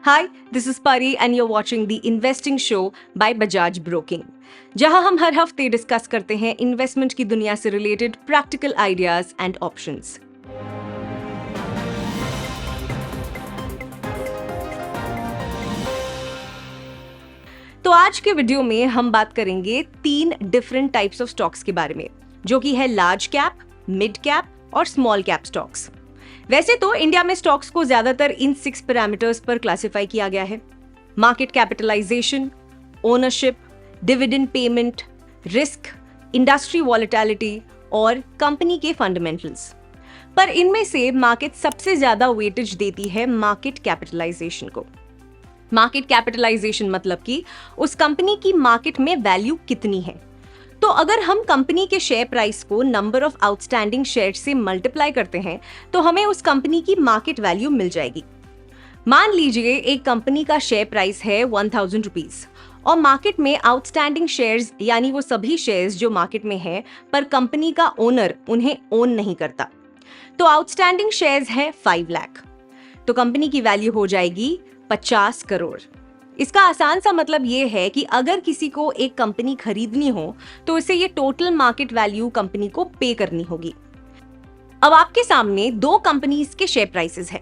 Hi, this is Pari and you're watching the Investing Show by Bajaj Broking, जहां हम हर हफ्ते discuss करते हैं इन्वेस्टमेंट की दुनिया से related practical ideas and options. तो आज के वीडियो में हम बात करेंगे 3 डिफरेंट टाइप्स ऑफ स्टॉक्स के बारे में, जो कि है लार्ज कैप, मिड कैप और स्मॉल कैप स्टॉक्स। वैसे तो इंडिया में स्टॉक्स को ज्यादातर इन 6 पैरामीटर्स पर क्लासिफाई किया गया है: market capitalization, ownership, dividend payment, risk, industry volatility और कंपनी के फंडामेंटल्स। पर इनमें से मार्केट सबसे ज्यादा वेटेज देती है मार्केट कैपिटलाइजेशन को। मार्केट कैपिटलाइजेशन मतलब कि उस कंपनी की मार्केट में वैल्यू कितनी है। तो अगर हम कंपनी के शेयर प्राइस को नंबर ऑफ आउटस्टैंडिंग शेयर से मल्टीप्लाई करते हैं तो हमें उस कंपनी की मार्केट वैल्यू मिल जाएगी। मान लीजिए एक कंपनी का शेयर प्राइस है 1000 रुपीज और मार्केट में आउटस्टैंडिंग शेयर्स यानी वो सभी शेयर्स जो मार्केट में है पर कंपनी का ओनर उन्हें ओन नहीं करता, तो आउटस्टैंडिंग शेयर्स है 5 लाख। तो कंपनी की वैल्यू हो जाएगी 50 करोड़। इसका आसान सा मतलब ये है कि अगर किसी को एक कंपनी खरीदनी हो तो उसे ये टोटल मार्केट वैल्यू कंपनी को पे करनी होगी। अब आपके सामने 2 कंपनीज के शेयर प्राइसेस हैं।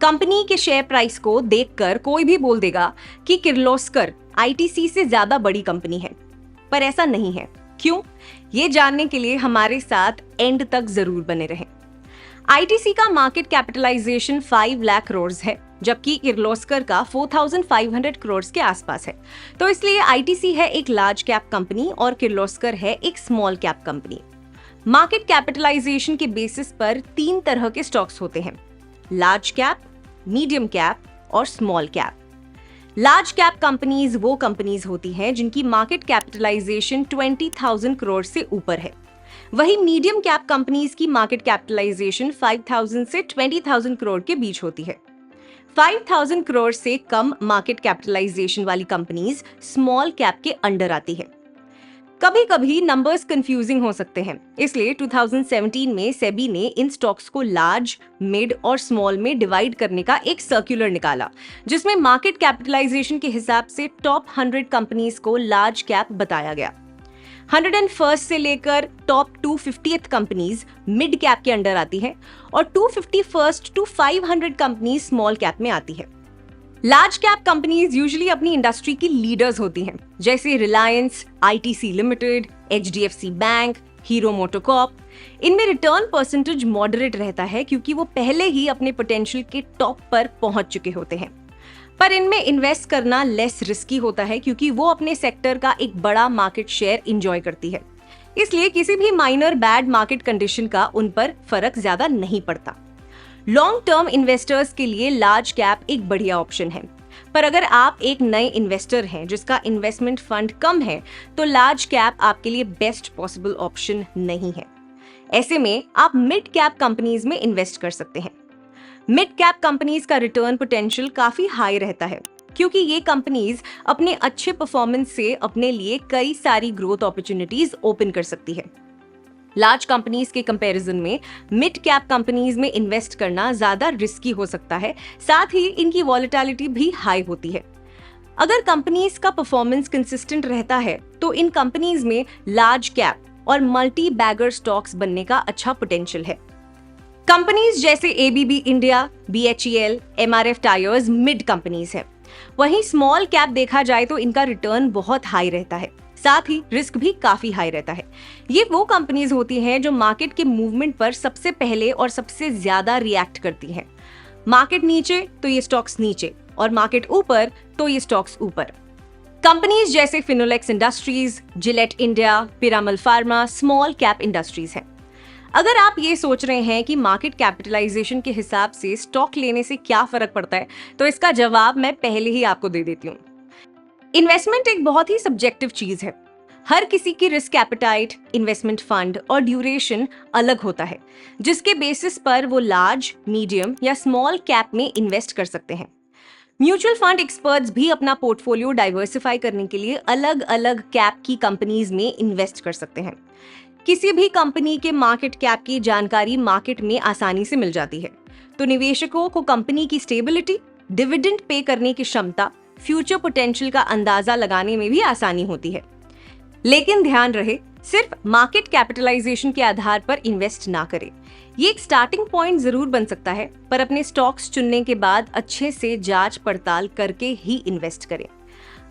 कंपनी के शेयर प्राइस को देखकर कोई भी बोल देगा कि किर्लोस्कर आईटीसी से ज्यादा बड़ी कंपनी है, पर ऐसा नहीं है। क्यों? ये जानने के लिए हमारे साथ एंड तक जरूर बने रहें। आईटीसी का मार्केट कैपिटलाइजेशन 5 लाख करोड़ है, जबकि किर्लोस्कर का 4500 करोड़ के आसपास है। तो इसलिए आईटीसी है एक लार्ज कैप कंपनी और किर्लोस्कर है एक small cap company. Market capitalization के बेसिस पर 3 तरह के स्टॉक्स होते हैं: लार्ज कैप, मीडियम कैप और small cap. Large cap companies वो कंपनीज होती हैं जिनकी मार्केट कैपिटलाइजेशन 20,000 करोड़ से ऊपर है। वही मीडियम कैप कंपनीज की मार्केट कैपिटलाइजेशन 5,000 से 20,000 करोड़ के बीच होती है। 5,000 करोड़ से कम मार्केट कैपिटलाइजेशन वाली कंपनीज स्मॉल कैप के अंडर आती है। कभी कभी नंबर्स कंफ्यूजिंग हो सकते हैं, इसलिए 2017 में सेबी ने इन स्टॉक्स को लार्ज, मिड और स्मॉल में डिवाइड करने का एक सर्कुलर निकाला, जिसमें मार्केट कैपिटलाइजेशन के हिसाब से टॉप 100 कंपनीज को लार्ज कैप बताया गया। 101 से लेकर top 250th companies mid cap के अंडर आती है और 251 टू 500 कंपनीज स्मॉल कैप में आती है। लार्ज कैप कंपनीज यूजुअली अपनी इंडस्ट्री की लीडर्स होती हैं, जैसे Reliance, ITC limited, HDFC bank, hero MotoCorp. इनमें रिटर्न परसेंटेज मॉडरेट रहता है क्योंकि वो पहले ही अपने पोटेंशियल के टॉप पर पहुंच चुके होते हैं। पर इनमें इन्वेस्ट करना लेस रिस्की होता है क्योंकि वो अपने सेक्टर का एक बड़ा मार्केट शेयर एंजॉय करती है। इसलिए किसी भी माइनर बैड मार्केट कंडीशन का उन पर फर्क ज्यादा नहीं पड़ता। लॉन्ग टर्म इन्वेस्टर्स के लिए लार्ज कैप एक बढ़िया ऑप्शन है, पर अगर आप एक नए इन्वेस्टर हैं जिसका इन्वेस्टमेंट फंड कम है तो लार्ज कैप आपके लिए बेस्ट पॉसिबल ऑप्शन नहीं है। ऐसे में आप मिड कैप कंपनीज में इन्वेस्ट कर सकते हैं। मिड कैप कंपनीज का रिटर्न पोटेंशियल काफी हाई रहता है क्योंकि ये कंपनीज अपने अच्छे परफॉर्मेंस से अपने लिए कई सारी ग्रोथ अपॉर्चुनिटीज ओपन कर सकती है। लार्ज कंपनीज के कंपैरिजन में मिड कैप कंपनीज में इन्वेस्ट करना ज्यादा रिस्की हो सकता है, साथ ही इनकी वॉलेटिलिटी भी हाई होती है। अगर कंपनीज का परफॉर्मेंस कंसिस्टेंट रहता है तो इन कंपनीज में लार्ज कैप और मल्टी बैगर स्टॉक्स बनने का अच्छा पोटेंशियल है। कंपनीज जैसे ABB India, BHEL, MRF tyres mid companies है। वहीं स्मॉल कैप देखा जाए तो इनका रिटर्न बहुत हाई रहता है, साथ ही रिस्क भी काफी हाई रहता है। ये वो कंपनीज होती हैं जो मार्केट के मूवमेंट पर सबसे पहले और सबसे ज्यादा रिएक्ट करती हैं। मार्केट नीचे तो ये स्टॉक्स नीचे और मार्केट ऊपर तो ये स्टॉक्स ऊपर। कंपनीज जैसे Finolex industries, Gillette India, Piramal pharma small cap industries हैं। अगर आप ये सोच रहे हैं कि मार्केट कैपिटलाइजेशन के हिसाब से स्टॉक लेने से क्या फर्क पड़ता है, तो इसका जवाब मैं पहले ही आपको दे देती हूँ। इन्वेस्टमेंट एक बहुत ही सब्जेक्टिव चीज है। हर किसी की रिस्क एपेटाइट, इन्वेस्टमेंट फंड और ड्यूरेशन अलग होता है, जिसके बेसिस पर वो लार्ज, मीडियम या स्मॉल कैप में इन्वेस्ट कर सकते हैं। म्यूचुअल फंड एक्सपर्ट्स भी अपना पोर्टफोलियो डाइवर्सिफाई करने के लिए अलग अलग कैप की कंपनीज में इन्वेस्ट कर सकते हैं। किसी भी कंपनी के मार्केट कैप की जानकारी मार्केट में आसानी से मिल जाती है, तो निवेशकों को कंपनी की स्टेबिलिटी, डिविडेंड पे करने की क्षमता, फ्यूचर पोटेंशियल का अंदाजा लगाने में भी आसानी होती है। लेकिन ध्यान रहे, सिर्फ मार्केट कैपिटलाइजेशन के आधार पर इन्वेस्ट ना करें। ये एक स्टार्टिंग पॉइंट जरूर बन सकता है, पर अपने स्टॉक्स चुनने के बाद अच्छे से जांच पड़ताल करके ही इन्वेस्ट करें।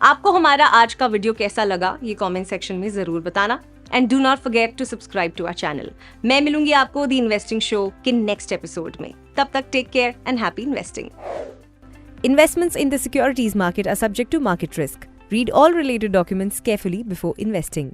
आपको हमारा आज का वीडियो कैसा लगा ये कमेंट सेक्शन में जरूर बताना, and do not forget to subscribe to our channel. मैं मिलूंगी आपको द इन्वेस्टिंग शो के नेक्स्ट एपिसोड में। तब तक take care and happy investing. Investments in the securities market are subject to market risk. Read all related documents carefully before investing.